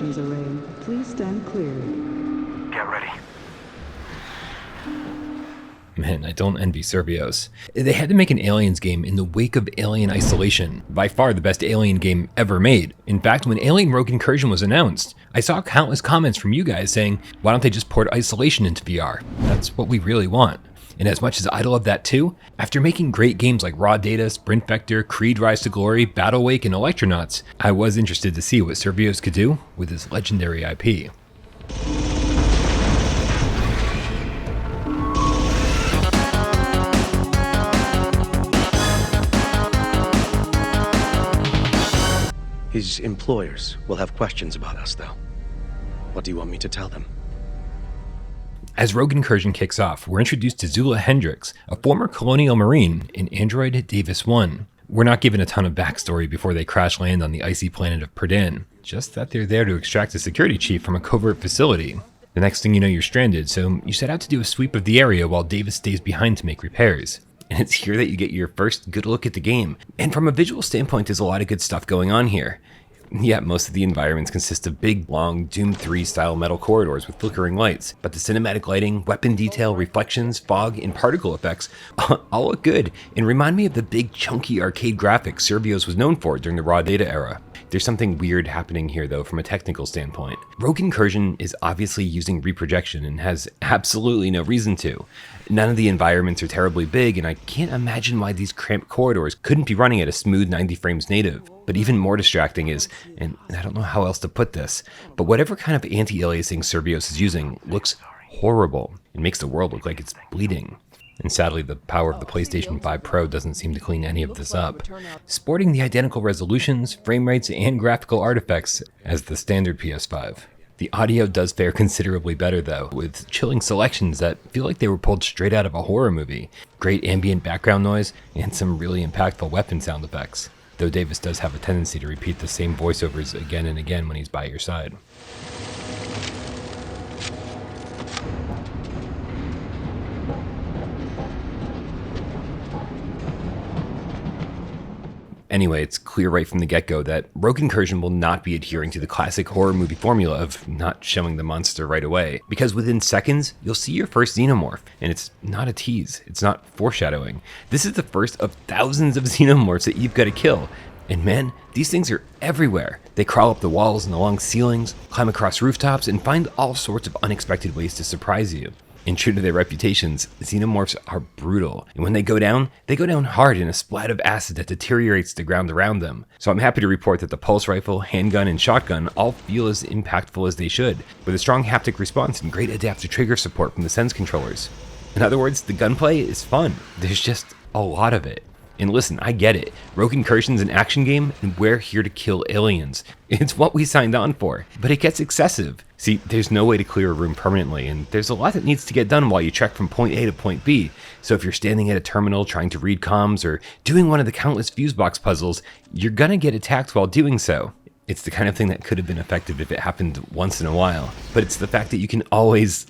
communications array. Please stand clear. Get ready. Man, I don't envy Survios. They had to make an Aliens game in the wake of Alien Isolation, by far the best Alien game ever made. In fact, when Alien Rogue Incursion was announced, I saw countless comments from you guys saying, why don't they just port Isolation into VR? That's what we really want. And as much as I love that too, after making great games like Raw Data, Sprint Vector, Creed Rise to Glory, Battle Wake, and Electronauts, I was interested to see what Survios could do with this legendary IP. His employers will have questions about us, though. What do you want me to tell them? As Rogue Incursion kicks off, we're introduced to Zula Hendricks, a former Colonial Marine in Android Davis 1. We're not given a ton of backstory before they crash land on the icy planet of Perdan, just that they're there to extract a security chief from a covert facility. The next thing you know, you're stranded, so you set out to do a sweep of the area while Davis stays behind to make repairs. And it's here that you get your first good look at the game. And from a visual standpoint, there's a lot of good stuff going on here. Yeah, most of the environments consist of big, long Doom 3 style metal corridors with flickering lights, but the cinematic lighting, weapon detail, reflections, fog, and particle effects all look good and remind me of the big, chunky arcade graphics Survios was known for during the Raw Data era. There's something weird happening here though from a technical standpoint. Rogue Incursion is obviously using reprojection and has absolutely no reason to. None of the environments are terribly big, and I can't imagine why these cramped corridors couldn't be running at a smooth 90 frames native. But even more distracting is, and I don't know how else to put this, but whatever kind of anti-aliasing Survios is using looks horrible. It makes the world look like it's bleeding. And sadly, the power of the PlayStation 5 Pro doesn't seem to clean any of this up. Sporting the identical resolutions, frame rates, and graphical artifacts as the standard PS5. The audio does fare considerably better though, with chilling selections that feel like they were pulled straight out of a horror movie, great ambient background noise, and some really impactful weapon sound effects. Though Davis does have a tendency to repeat the same voiceovers again and again when he's by your side. Anyway, it's clear right from the get-go that Rogue Incursion will not be adhering to the classic horror movie formula of not showing the monster right away, because within seconds, you'll see your first xenomorph, and it's not a tease, it's not foreshadowing. This is the first of thousands of xenomorphs that you've got to kill, and man, these things are everywhere. They crawl up the walls and along ceilings, climb across rooftops, and find all sorts of unexpected ways to surprise you. And true to their reputations, xenomorphs are brutal, and when they go down hard in a splat of acid that deteriorates the ground around them. So I'm happy to report that the pulse rifle, handgun, and shotgun all feel as impactful as they should, with a strong haptic response and great adaptive trigger support from the Sense controllers. In other words, the gunplay is fun. There's just a lot of it. And listen, I get it. Rogue Incursion's an action game, and we're here to kill aliens. It's what we signed on for, but it gets excessive. See, there's no way to clear a room permanently, and there's a lot that needs to get done while you trek from point A to point B. So if you're standing at a terminal trying to read comms or doing one of the countless fuse box puzzles, you're gonna get attacked while doing so. It's the kind of thing that could have been effective if it happened once in a while, but it's the fact that you can always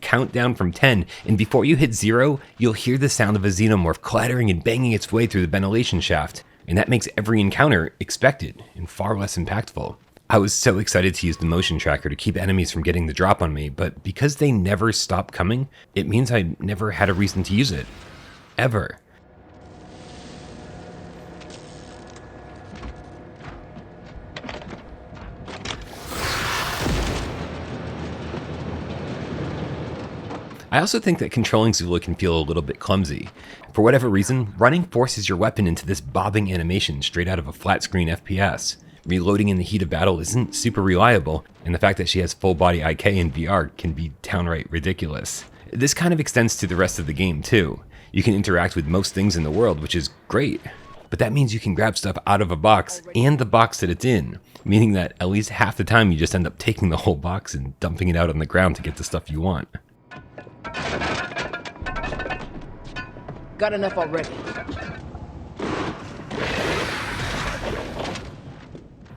count down from 10, and before you hit 0, you'll hear the sound of a xenomorph clattering and banging its way through the ventilation shaft, and that makes every encounter expected and far less impactful. I was so excited to use the motion tracker to keep enemies from getting the drop on me, but because they never stop coming, it means I never had a reason to use it. Ever. I also think that controlling Zula can feel a little bit clumsy. For whatever reason, running forces your weapon into this bobbing animation straight out of a flat screen FPS. Reloading in the heat of battle isn't super reliable, and the fact that she has full body IK in VR can be downright ridiculous. This kind of extends to the rest of the game too. You can interact with most things in the world, which is great, but that means you can grab stuff out of a box and the box that it's in, meaning that at least half the time you just end up taking the whole box and dumping it out on the ground to get the stuff you want. Got enough already.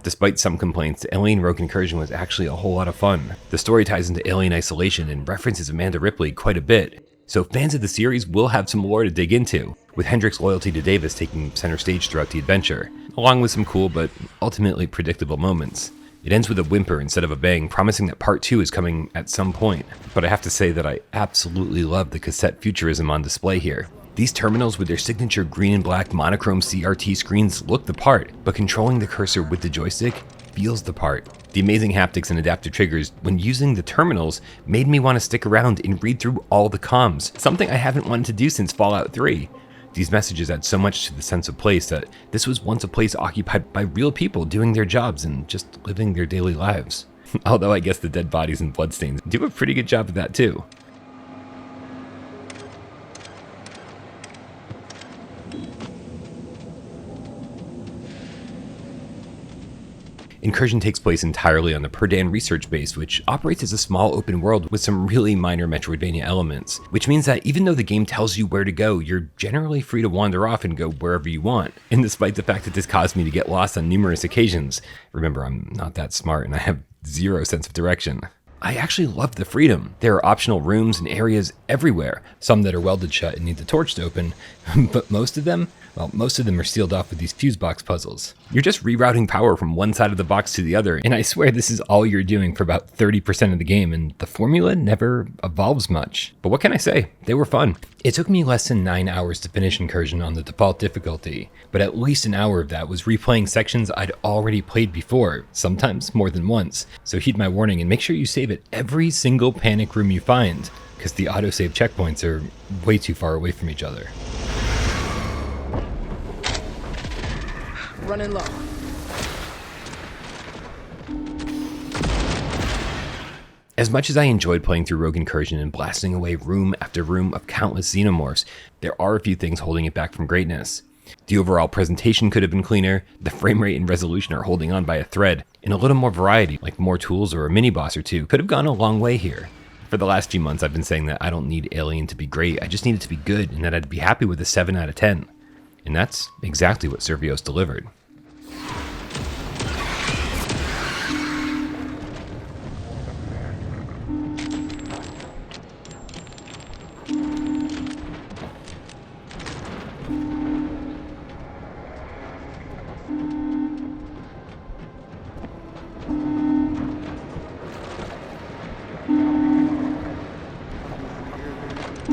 Despite some complaints, Alien Rogue Incursion was actually a whole lot of fun. The story ties into Alien Isolation and references Amanda Ripley quite a bit, so fans of the series will have some lore to dig into, with Hendricks' loyalty to Davis taking center stage throughout the adventure, along with some cool but ultimately predictable moments. It ends with a whimper instead of a bang, promising that part 2 is coming at some point. But I have to say that I absolutely love the cassette futurism on display here. These terminals with their signature green and black monochrome CRT screens look the part, but controlling the cursor with the joystick feels the part. The amazing haptics and adaptive triggers when using the terminals made me want to stick around and read through all the comms, something I haven't wanted to do since Fallout 3. These messages add so much to the sense of place that this was once a place occupied by real people doing their jobs and just living their daily lives. Although I guess the dead bodies and bloodstains do a pretty good job of that too. Incursion takes place entirely on the Perdan research base, which operates as a small open world with some really minor Metroidvania elements, which means that even though the game tells you where to go, you're generally free to wander off and go wherever you want. And despite the fact that this caused me to get lost on numerous occasions, remember I'm not that smart and I have zero sense of direction, I actually love the freedom. There are optional rooms and areas everywhere, some that are welded shut and need the torch to open, but most of them are sealed off with these fuse box puzzles. You're just rerouting power from one side of the box to the other, and I swear this is all you're doing for about 30% of the game, and the formula never evolves much. But what can I say? They were fun. It took me less than 9 hours to finish Incursion on the default difficulty, but at least an hour of that was replaying sections I'd already played before, sometimes more than once. So heed my warning and make sure you save at every single panic room you find, because the autosave checkpoints are way too far away from each other. Running low. As much as I enjoyed playing through Rogue Incursion and blasting away room after room of countless xenomorphs, there are a few things holding it back from greatness. The overall presentation could have been cleaner, the frame rate and resolution are holding on by a thread, and a little more variety, like more tools or a mini-boss or two, could have gone a long way here. For the last few months I've been saying that I don't need Alien to be great, I just need it to be good, and that I'd be happy with a 7 out of 10. And that's exactly what Survios delivered.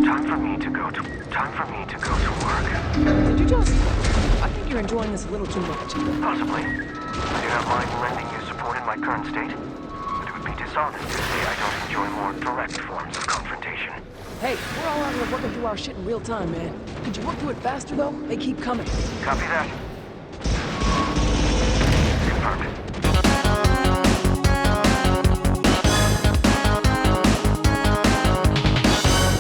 Time for me to go to work. Did you just... I think you're enjoying this a little too much. Possibly. I do not mind lending you support in my current state, but it would be dishonest to say I don't enjoy more direct forms of confrontation. Hey, we're all out here working through our shit in real time, man. Could you work through it faster, though? They keep coming. Copy that.